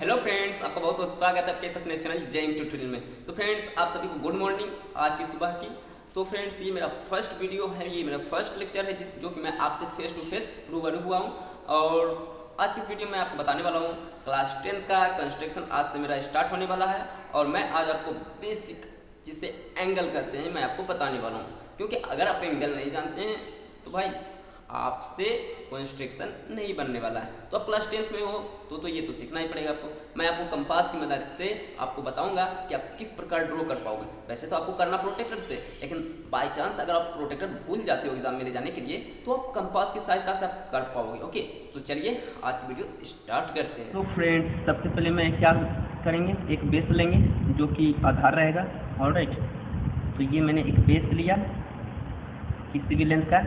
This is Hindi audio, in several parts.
हेलो फ्रेंड्स, आपका बहुत बहुत स्वागत है आपके अपने चैनल जेम ट्यूटोरियल में। तो फ्रेंड्स, आप सभी को गुड मॉर्निंग आज की सुबह की। तो फ्रेंड्स, ये मेरा फर्स्ट वीडियो है, ये मेरा फर्स्ट लेक्चर है जो कि मैं आपसे फेस टू फेस रूबरू हुआ हूँ। और आज की इस वीडियो में आपको बताने वाला हूँ क्लास 10 का कंस्ट्रक्शन आज से मेरा स्टार्ट होने वाला है। और मैं आज आपको बेसिक जिसे एंगल कहते हैं मैं आपको बताने वाला हूँ, क्योंकि अगर आप एंगल नहीं जानते हैं तो भाई आपसे कंस्ट्रक्शन नहीं बनने वाला है। तो आप क्लास 10th में हो तो ये तो सीखना ही पड़ेगा आपको। मैं आपको कंपास की मदद से आपको बताऊंगा कि आप किस प्रकार ड्रॉ कर पाओगे। वैसे तो आपको करना प्रोटेक्टर से, लेकिन बाय चांस अगर आप प्रोटेक्टर भूल जाते हो एग्जाम में ले जाने के लिए तो आप कंपास की सहायता से आप कर पाओगे। ओके, तो चलिए आज की वीडियो स्टार्ट करते हैं। तो फ्रेंड्स, सबसे पहले मैं क्या करेंगे, एक बेस लेंगे जो कि आधार रहेगा। ऑलराइट, तो ये मैंने एक बेस लिया किसी भी लेंथ का।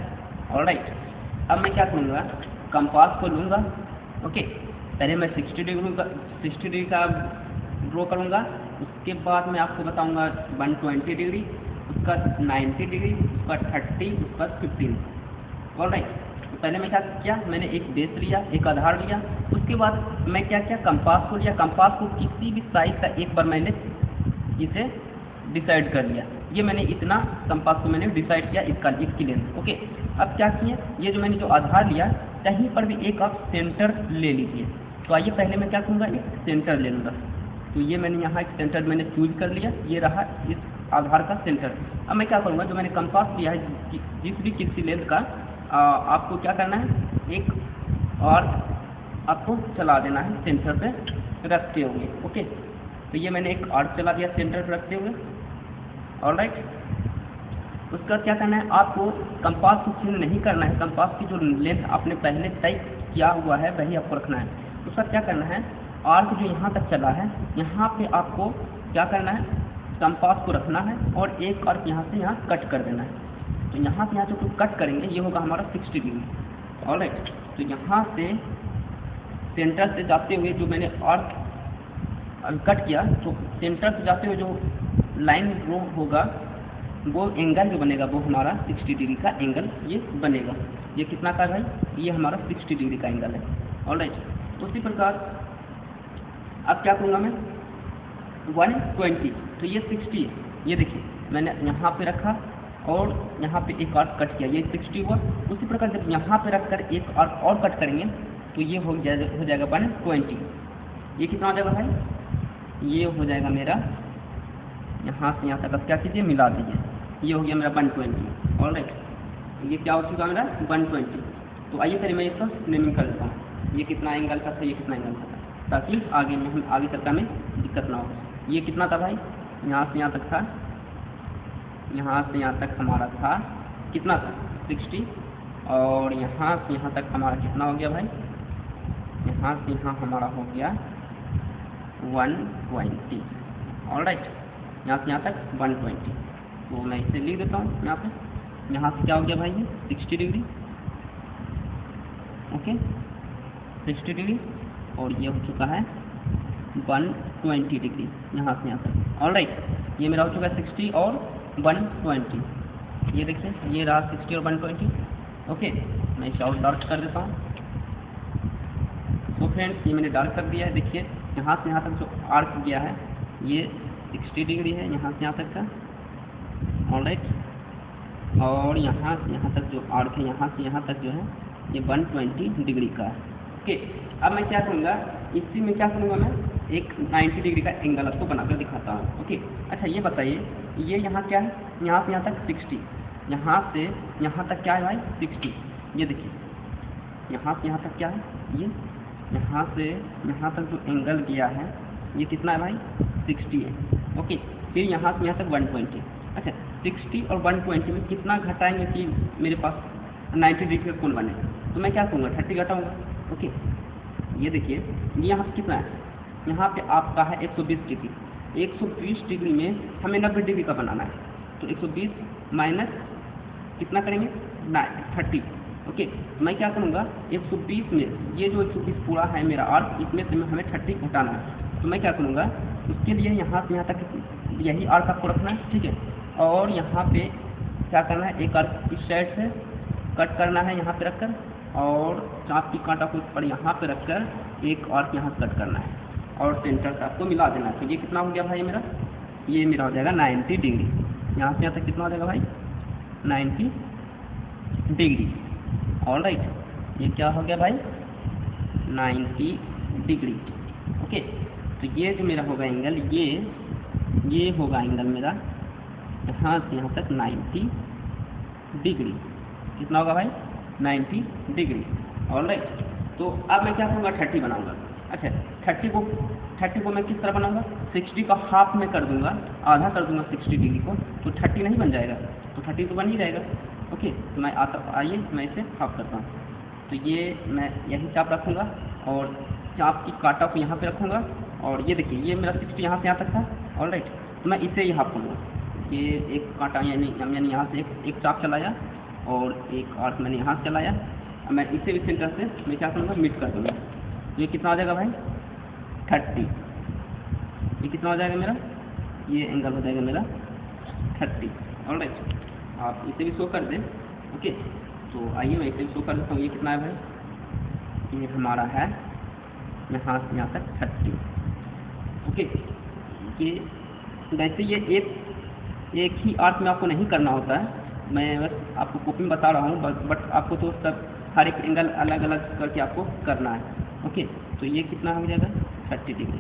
ऑलराइट, अब मैं क्या करूँगा, कंपास को लूँगा। ओके, पहले मैं 60 डिग्री का ड्रॉ करूँगा। उसके बाद मैं आपको बताऊँगा 120 डिग्री, उसका 90 डिग्री, उसका 30, उसका 15। ऑलराइट, तो पहले मैं क्या किया, मैंने एक बेस लिया, एक आधार लिया। उसके बाद मैं क्या किया, कंपास को लिया। कंपास को किसी भी साइज का एक बार मैंने इसे डिसाइड कर लिया। ये मैंने इतना कंपास को मैंने डिसाइड किया इसकी लेंथ। ओके, अब क्या किए, ये जो मैंने जो आधार लिया, कहीं पर भी एक आप सेंटर ले लीजिए। तो आइए पहले मैं क्या करूँगा, एक सेंटर ले लूँगा। तो ये मैंने यहाँ एक सेंटर मैंने चूज कर लिया, ये रहा इस आधार का सेंटर। अब मैं क्या करूँगा, जो मैंने कंपास लिया है जिस भी किसी लेंथ का, आपको क्या करना है, एक और आपको चला देना है सेंटर पे रखते हुए। ओके, तो ये मैंने एक आर्क चला दिया सेंटर पर रखते हुए। ऑलराइट, उसका क्या करना है, आपको कंपास को चेंज नहीं करना है। कंपास की जो लेंथ आपने पहले तय किया हुआ है वही आपको रखना है। उसका क्या करना है, आर्क जो यहाँ तक चला है, यहाँ पे आपको क्या करना है, कंपास को रखना है और एक आर्क यहाँ से यहाँ कट कर देना है। तो यहाँ से यहाँ जो कट करेंगे ये होगा हमारा 60 डिग्री। ऑलराइट, तो यहाँ से सेंटर से जाते हुए जो मैंने आर्क कट किया, तो सेंटर से जाते हुए जो लाइन ड्रॉ होगा, वो एंगल जो बनेगा वो हमारा 60 डिग्री का एंगल ये बनेगा। ये कितना का भाई, ये हमारा 60 डिग्री का एंगल है। ऑलराइट, तो उसी प्रकार अब क्या करूँगा मैं, 120, तो ये 60 है। ये देखिए मैंने यहाँ पे रखा और यहाँ पे एक आर्क कट किया, ये 60 हुआ। उसी प्रकार जब यहाँ पे रखकर एक आर्क और कट करेंगे तो ये हो जाएगा 120। ये कितना हो जाएगा भाई, ये हो जाएगा मेरा यहाँ से यहाँ तक। अब क्या कीजिए, मिला दीजिए, ये हो गया मेरा 120। ऑलराइट, ये क्या हो चुका मेरा 120। तो आइए फिर मैं इसका नेमिंग कर देता हूँ, ये कितना एंगल का था, ये कितना एंगल का था, ताकि आगे चलकर में दिक्कत ना हो। ये कितना था भाई, यहाँ से यहाँ तक था, यहाँ से यहाँ तक हमारा था कितना था 60, और यहाँ से यहाँ तक हमारा कितना हो गया भाई, यहाँ से यहाँ हमारा हो गया 120। ऑलराइट, यहाँ से यहाँ तक 120। तो मैं इसे लिख देता हूँ यहाँ पे। यहाँ से क्या हो गया भाई, ये 60 डिग्री। ओके, 60 डिग्री, और ये हो चुका है 120 डिग्री यहाँ से यहाँ तक। ऑलराइट, ये मेरा हो चुका है 60 और 120। ये देखिए, ये रहा 60 और 120। ओके, मैं इसे और डार्क कर देता हूँ। तो फ्रेंड्स, ये मैंने डार्क कर दिया है। देखिए यहाँ से यहाँ तक जो आर्क गया है ये 60 डिग्री है यहाँ से यहाँ तक का। ऑलराइट, और यहाँ से यहाँ तक जो आर्क है, यहाँ से यहाँ तक जो है ये 120 डिग्री का है। ओके, अब मैं क्या करूँगा, इसी में क्या करूँगा, मैं एक 90 डिग्री का एंगल आपको बनाकर दिखाता हूँ। ओके, अच्छा ये बताइए, ये यहाँ क्या है, यहाँ से यहाँ तक 60, यहाँ से यहाँ तक क्या है भाई 60। ये देखिए यहाँ से यहाँ तक क्या है, ये यहाँ से यहाँ तक जो एंगल गया है ये कितना है भाई 60 है। ओके, फिर यहाँ से यहाँ तक 120। अच्छा, 60 और 120 में कितना घटाएंगे कि मेरे पास 90 डिग्री का कोण बने, तो मैं क्या करूँगा 30 घटाऊँगा। ओके, ये देखिए ये यहाँ से कितना है, यहाँ पे आपका है 120 डिग्री। 120 डिग्री में हमें 90 डिग्री का बनाना है, तो 120 माइनस कितना करेंगे 30। ओके, मैं क्या करूँगा 120 में ये जो 120 पूरा है मेरा आर्क, इसमें से हमें 30 घटाना है। तो मैं क्या करूँगा, उसके लिए यहाँ से यहाँ तक यही आर्क आपको रखना है, ठीक है। और यहाँ पे क्या करना है, एक आर्क इस साइड से कट करना है यहाँ पे रखकर, और चाँप की कांटा को ऊपर यहाँ पे रखकर एक आर्क यहाँ से कट करना है। और सेंटर से आपको मिला देना है। तो ये कितना हो गया भाई मेरा, ये मेरा हो जाएगा 90 डिग्री। यहाँ से यहाँ तक कितना हो जाएगा भाई, 90 डिग्री। ऑलराइट, ये क्या हो गया भाई, 90 डिग्री। ओके, तो ये जो मेरा होगा एंगल, ये होगा एंगल मेरा यहाँ से यहाँ तक 90 डिग्री। कितना होगा भाई, 90 डिग्री। ऑलराइट, तो अब मैं क्या करूँगा, 30 बनाऊँगा। अच्छा, 30 को मैं किस तरह बनाऊँगा, 60 का हाफ में कर दूँगा, आधा कर दूँगा 60 डिग्री को, तो 30 नहीं बन जाएगा, तो 30 तो बन ही जाएगा। ओके, तो मैं आइए मैं इसे हाफ करता हूँ। तो ये मैं यही चाप रखूँगा और चाप की काटा को यहाँ पे रखूँगा, और ये देखिए ये मेरा 60 यहाँ से यहाँ तक था। ऑलराइट, तो मैं इसे ही हाफ करूँगा। ये एक कांटा यानी यहाँ से एक चाप चलाया और एक आर्क मैंने यहाँ से चलाया। अब मैं इसे भी सेंटर से मैं क्या करूँगा, मीट कर दूँगा। तो ये कितना हो जाएगा भाई, 30। ये कितना हो जाएगा मेरा, ये एंगल हो जाएगा मेरा 30। ऑलराइट, आप इसे भी शो कर दें। ओके, तो आइए मैं इसे भी शो कर देता हूँ। ये कितना है भाई, ये हमारा है यहाँ से यहाँ तक 30। ओके, ये वैसे ये एक ही आर्क में आपको नहीं करना होता है, मैं बस आपको कॉपी में बता रहा हूँ, बट आपको तो सब हर एक एंगल अलग अलग करके आपको करना है। ओके, तो ये कितना हो जाएगा, 30 डिग्री।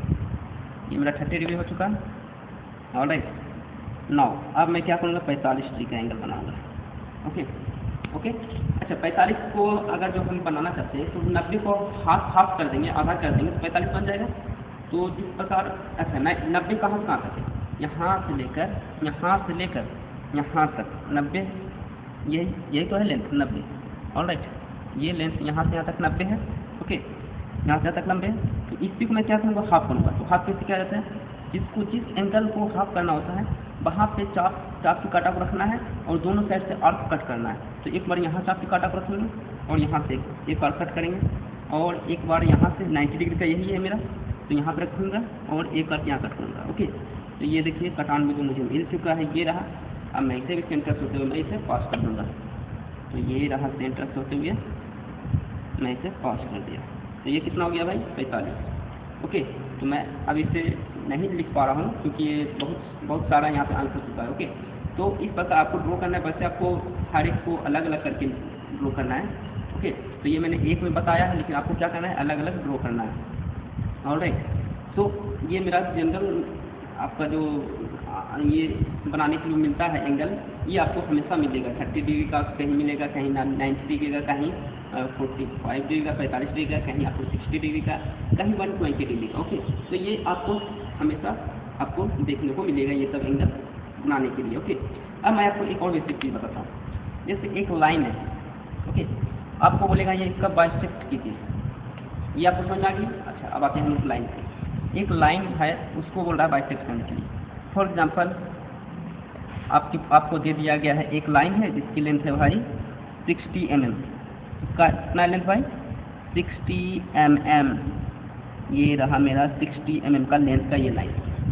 ये मेरा 30 डिग्री हो चुका है। ऑलराइट, नाउ अब मैं क्या करूँगा, 45 डिग्री का एंगल बनाऊँगा। ओके, अच्छा 45 को अगर जो हम बनाना चाहते हैं तो 90 को हाफ कर देंगे, आधा कर देंगे, तो 45 बन जाएगा। तो जिस प्रकार, अच्छा 90 कहाँ से कहाँ तक है, यहाँ से लेकर यहाँ तक 90, यही तो है लेंथ 90। ऑलराइट, ये लेंथ यहाँ से यहाँ तक 90 है। ओके, यहाँ से यहाँ तक 90 है। तो इसी को मैं क्या करूँगा, हाफ करूँगा। तो हाफ कैसे क्या जाता है, जिस एंगल को हाफ करना होता है वहाँ पे चाप की काटा को रखना है और दोनों साइड से आर्क कट करना है। तो एक बार यहाँ चाप की काटा को रखेंगे और यहाँ से एक बार कट करेंगे, और एक बार यहाँ से 90 डिग्री का यही है मेरा, तो यहाँ पर रखूँगा और एक बार यहाँ कट करूँगा। ओके, तो ये देखिए कटान में जो मुझे मिल चुका है ये रहा। अब मैं इसे भी सेंटर से होते हुए मैं इसे पास कर दूँगा। तो ये रहा सेंटर से होते हुए मैं इसे पास कर दिया। तो ये कितना हो गया भाई, 45। ओके, तो मैं अब इसे नहीं लिख पा रहा हूँ क्योंकि ये बहुत सारा यहाँ पे आंसर चुका है। ओके, तो इस प्रकार आपको ड्रॉ करना है, वैसे आपको हर एक को अलग अलग करके ड्रॉ करना है। ओके, तो ये मैंने एक में बताया है, लेकिन आपको क्या करना है, अलग अलग ड्रॉ करना है। ऑलराइट, तो ये मेरा जनरल आपका जो ये बनाने के लिए मिलता है एंगल, ये आपको हमेशा मिलेगा। 30 डिग्री का कहीं मिलेगा, कहीं 90 डिग्री का, कहीं 45 डिग्री का, 45 डिग्री का, कहीं आपको 60 डिग्री का, कहीं 120 डिग्री का। ओके, तो ये आपको हमेशा आपको देखने को मिलेगा ये सब एंगल बनाने के लिए। ओके, अब मैं आपको एक और बेसिक चीज़ बताता हूँ। जैसे एक लाइन है, ओके, आपको बोलेगा ये इसका बाइसेक्ट कीजिए, ये आपको समझ आ गई। अच्छा, अब आते हैं उस लाइन पे। एक लाइन है, उसको बोल रहा है बाइसेक्ट करने के लिए। फॉर एग्जाम्पल आपको दे दिया गया है एक लाइन है जिसकी लेंथ है भाई 60 mm। इसका कितना लेंथ भाई, 60 mm। ये रहा मेरा 60 mm का लेंथ का ये लाइन।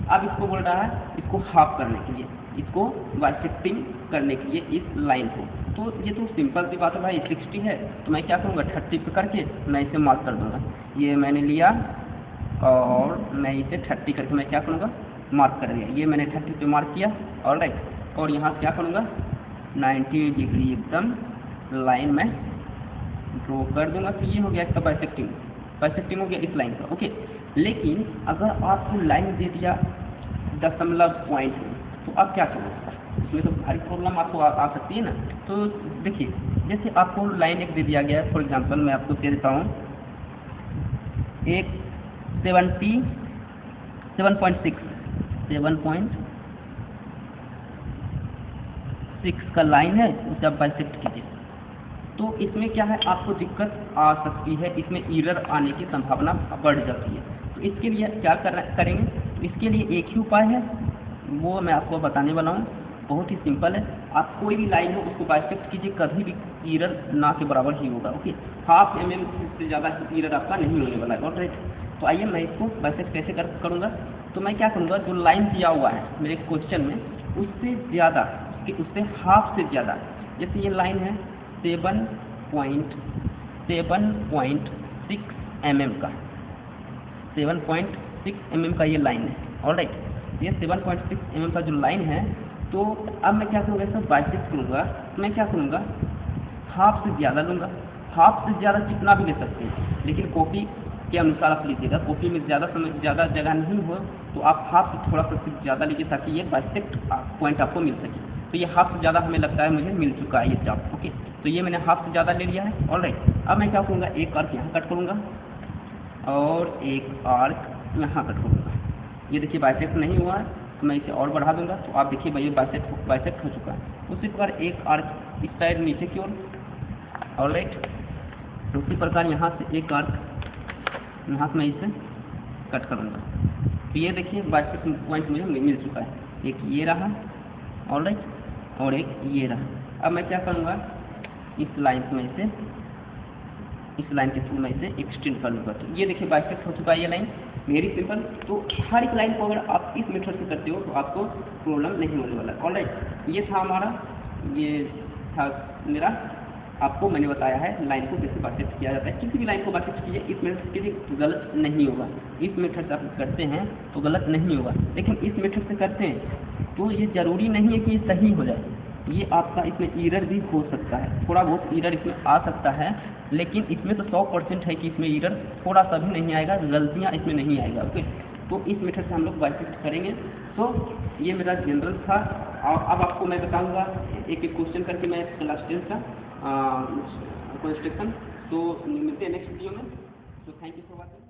अब इसको बोल रहा है इसको हाफ करने के लिए, इसको बाइसेक्टिंग करने के लिए इस लाइन को। तो ये तो सिंपल सी बात है भाई, 60 है तो मैं क्या करूँगा, 30 पे करके मैं इसे मार्क कर दूँगा। ये मैंने लिया और मैं इसे 30 करके मैं क्या करूँगा, मार्क कर दिया। ये मैंने 30 पे मार्क किया। ऑलराइट, और यहाँ से क्या करूँगा, 90 डिग्री एकदम लाइन में ड्रॉ कर दूँगा। तो ये हो गया इसका बाइसेक्टिंग हो गया इस लाइन का। ओके, लेकिन अगर आपको लाइन दे दिया दशमलव पॉइंट में, तो आप क्या करोगे, इसमें तो भारी प्रॉब्लम आपको आ सकती है ना। तो देखिए, जैसे आपको लाइन एक दे दिया गया है, फॉर एग्जांपल मैं आपको दे देता हूँ एक 7.6 का लाइन है, उसे आप बाइसेक्ट कीजिए। तो इसमें क्या है, आपको दिक्कत आ सकती है, इसमें एरर आने की संभावना बढ़ जाती है। तो इसके लिए क्या करेंगे, तो इसके लिए एक ही उपाय है, वो मैं आपको बताने वाला हूँ। बहुत ही सिंपल है, आप कोई भी लाइन हो उसको बाइसेक्ट कीजिए, कभी भी एरर ना के बराबर ही होगा। ओके, हाफ mm से ज़्यादा एरर आपका नहीं होने वाला है। ऑलराइट, तो आइए मैं इसको बाइसेक्ट कैसे करूँगा। तो मैं क्या करूँगा, जो लाइन दिया हुआ है मेरे क्वेश्चन में उससे ज़्यादा, उससे हाफ से ज़्यादा, जैसे ये लाइन है 7.6 mm का, 7.6 mm का ये लाइन है। ऑलराइट, ये 7.6 mm का जो लाइन है, तो अब मैं क्या करूँगा, इसमें बाइसेक्ट करूँगा। तो मैं क्या करूँगा, हाफ से ज़्यादा लूँगा। हाफ से ज़्यादा कितना भी ले सकते हैं, लेकिन कॉपी के अनुसार आप लीजिएगा। कॉपी में ज़्यादा जगह नहीं हो तो आप हाफ से थोड़ा सा ज़्यादा लीजिए, ताकि ये बाइसेक्ट पॉइंट आपको मिल सके। तो ये हाफ से ज़्यादा हमें लगता है मुझे मिल चुका है ये चाप। ओके, तो ये मैंने हाफ से ज़्यादा ले लिया है। ऑलराइट, अब मैं क्या करूँगा, एक आर्क यहाँ कट करूँगा और एक आर्क यहाँ कट करूँगा। ये देखिए बाइसेक्ट नहीं हुआ है, तो मैं इसे और बढ़ा दूँगा, तो आप देखिए भाई बाइसेक्ट हो चुका है। उसी प्रकार एक आर्क इस साइड नीचे की ओर। ऑलराइट, उसी प्रकार यहाँ से एक आर्क यहाँ से मैं इसे कट करूँगा। तो ये देखिए बाइसेक्ट पॉइंट मुझे मिल चुका है। एक ये रहा, ऑलराइट, और एक ये रहा। अब मैं क्या करूँगा, इस लाइन से मैं इसे, इस लाइन के थ्रू मैं इसे एक्सटेंड कर लूँगा। तो ये देखिए बाइसेक्ट हो चुका है ये लाइन, वेरी सिंपल। तो हर एक लाइन को अगर आप इस मेथड से करते हो तो आपको प्रॉब्लम नहीं होने वाला। ऑलराइट, ये था हमारा, ये था मेरा, आपको मैंने बताया है लाइन को कैसे बाइसेक्ट किया जाता है। किसी भी लाइन को बाइसेक्ट कीजिए, इस मेथड से गलत नहीं होगा। इस मेथड से आप करते हैं तो गलत नहीं होगा, लेकिन इस मेथड से करते हैं तो ये ज़रूरी नहीं है कि ये सही हो जाए। ये आपका इसमें एरर भी हो सकता है, थोड़ा बहुत एरर इसमें आ सकता है, लेकिन इसमें तो 100% है कि इसमें एरर थोड़ा सा भी नहीं आएगा, गलतियाँ इसमें नहीं आएगा। ओके, तो इस मेथड से हम लोग बाइसेक्ट करेंगे। तो ये मेरा जनरल था। अब आपको मैं बताऊँगा एक एक क्वेश्चन करके मैं क्लास 10 का कंस्ट्रक्शन। तो मिलते हैं नेक्स्ट वीडियो में। तो थैंक यू फॉर वॉचिंग।